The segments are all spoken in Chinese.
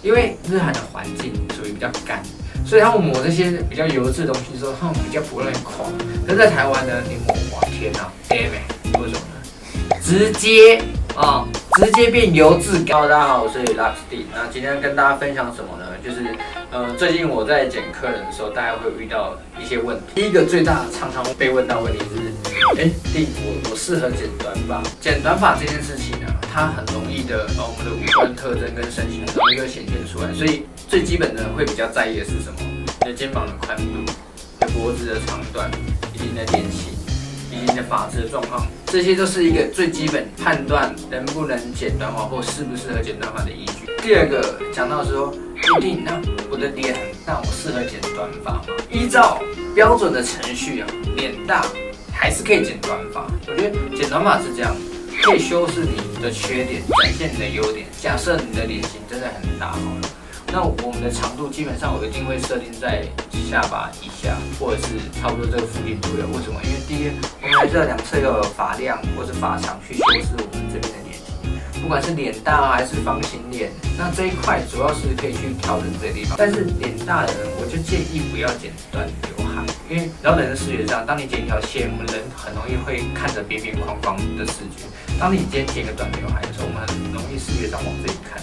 因为日韩的环境属于比较干，所以他们抹这些比较油脂的东西的时候，他们比较不容易垮。可是在台湾呢，你抹，哇天哪，damn， 为什么呢？直接变油质感。Hello， 大家好，我是 Luxy。那今天跟大家分享什么呢？就是最近我在剪客人的时候，大家会遇到一些问题。第一个最大常常被问到问题是，弟，我适合剪短发。剪短发这件事情呢，它很容易的，我们的五官特征跟身形很容易就显现出来。所以最基本的会比较在意的是什么？你的肩膀的宽度、你的脖子的长短，以及你的脸型。以及你的发质的状况，这些都是一个最基本判断能不能剪短发或适不适合剪短发的依据。第二个讲到说，弟，那我的脸很大，我适合剪短发吗？依照标准的程序啊，脸大还是可以剪短发。我觉得剪短发是这样，可以修饰你的缺点，展现你的优点。假设你的脸型真的很大好了。那我们的长度基本上我一定会设定在下巴以下，或者是差不多这个附近左右。为什么？因为第一，我们还是要两侧要有发量或是发长去修饰我们这边的脸型，不管是脸大还是方形脸，那这一块主要是可以去调整这个地方。但是脸大的人，我就建议不要剪短刘海，因为然后人的视觉上，当你剪一条线，我们人很容易会看着边边框框的视觉。当你今天剪一个短刘海的时候，我们很容易视觉上往这里看。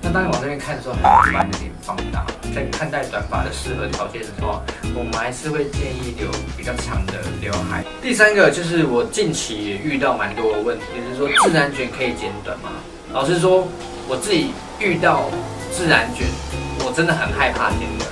那当你往这边看的时候，很容易把你的脸放大。在看待短发的适合条件的时候，我们还是会建议留比较长的刘海。第三个就是我近期也遇到蛮多的问题，就是说自然卷可以剪短吗？老实说，我自己遇到自然卷，我真的很害怕剪短。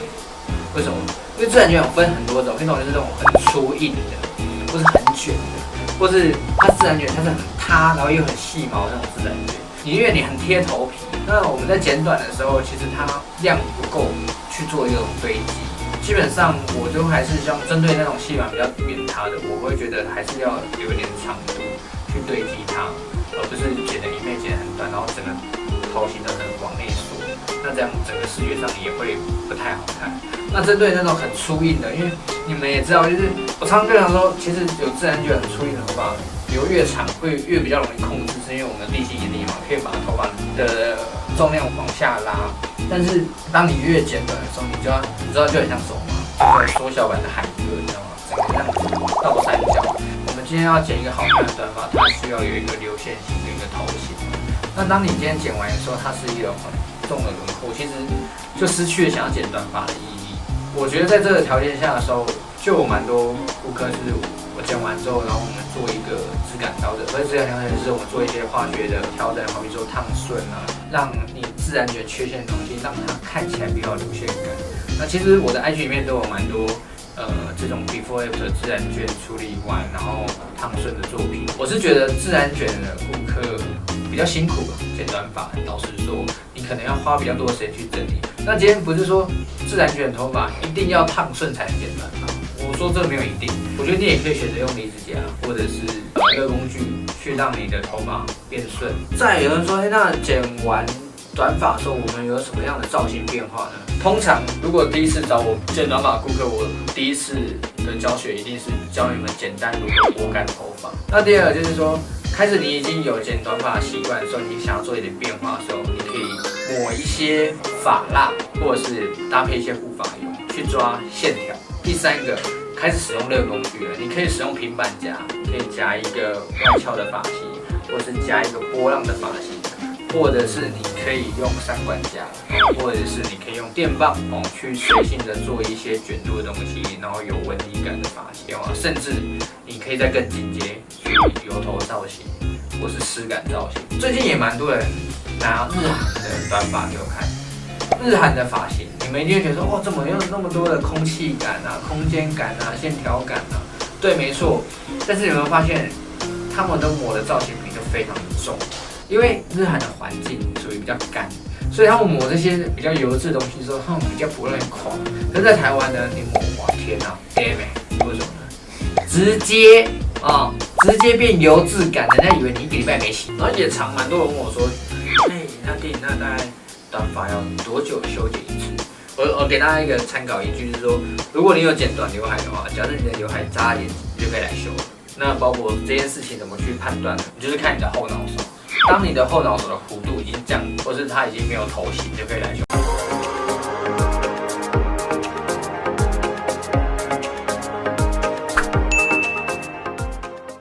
为什么？因为自然卷有分很多种，一种就是这种很粗硬的，或是很卷的，或是它自然卷它是很塌，然后又很细毛那种自然卷。因为你很贴头皮，那我们在剪短的时候，其实它量不够去做一种堆积。基本上我就还是像针对那种细软比较扁塌的，我会觉得还是要有一点长度去堆积它，而不是剪的一面剪很短，然后整个头型都很往内缩，那这样整个视觉上也会不太好看。那针对那种很粗硬的，因为你们也知道，就是我常常跟人说，其实有自然卷很粗硬的头发。留越长会越比较容易控制，是因为我们的地心引力嘛，可以把头发的重量往下拉。但是当你越剪短的时候，你知道就很像手嘛，就是缩小版的海哥，你知道吗？整个这样子倒三角。我们今天要剪一个好看的短发，它需要有一个流线型的一个头型。那当你今天剪完的时候，它是一个很重的轮廓，其实就失去了想要剪短发的意义。我觉得在这个条件下的时候，就有蛮多顾客是。我剪完之后，然后我们做一个质感调整，所以质感调整是我们做一些化学的调整，好比说烫顺啊，让你自然卷缺陷的东西，让它看起来比较有流线感。那其实我的 IG 里面都有蛮多这种 before after 自然卷处理完，然后烫顺的作品。我是觉得自然卷的顾客比较辛苦剪短发，老实说，你可能要花比较多的时间去整理。那今天不是说自然卷头发一定要烫顺才能剪短发。我说这没有一定，我觉得你也可以选择用离子夹或者是一个工具去让你的头发变顺。再有人说，那剪完短发的时候，我们有什么样的造型变化呢？通常如果第一次找我剪短发的顾客，我第一次的教学一定是教你们简单如何拨干头发。那第二个就是说，开始你已经有剪短发的习惯的时候，你想要做一点变化的时候，你可以抹一些发蜡，或者是搭配一些护发油去抓线条。第三个，开始使用热工具了。你可以使用平板夹，可以夹一个外翘的发型，或者是夹一个波浪的发型，或者是你可以用三管夹，或者是你可以用电棒去随性的做一些卷度的东西，然后有纹理感的发型，甚至你可以再更进阶去油头造型，或是湿感造型。最近也蛮多人拿日韩的短发给我看，日韩的发型。你们一定会觉得说，哇，怎么有那么多的空气感啊、空间感啊、线条感啊？对，没错。但是有没有发现，他们都抹的造型品就非常的重，因为日韩的环境属于比较干，所以他们抹这些比较油脂的东西的时候，他们比较不容易垮。可是在台湾呢，你抹，哇天哪，damn， 为什么呢？直接变油质感，人家以为你一个礼拜没洗。然后也常蛮多人问我说，那大概短发要多久修剪一次？我给大家一个参考依据，就是说，如果你有剪短刘海的话，假设你的刘海扎一点，你就可以来修了。那包括这件事情怎么去判断呢？你就是看你的后脑勺，当你的后脑勺的弧度已经降，或是它已经没有头型，就可以来修。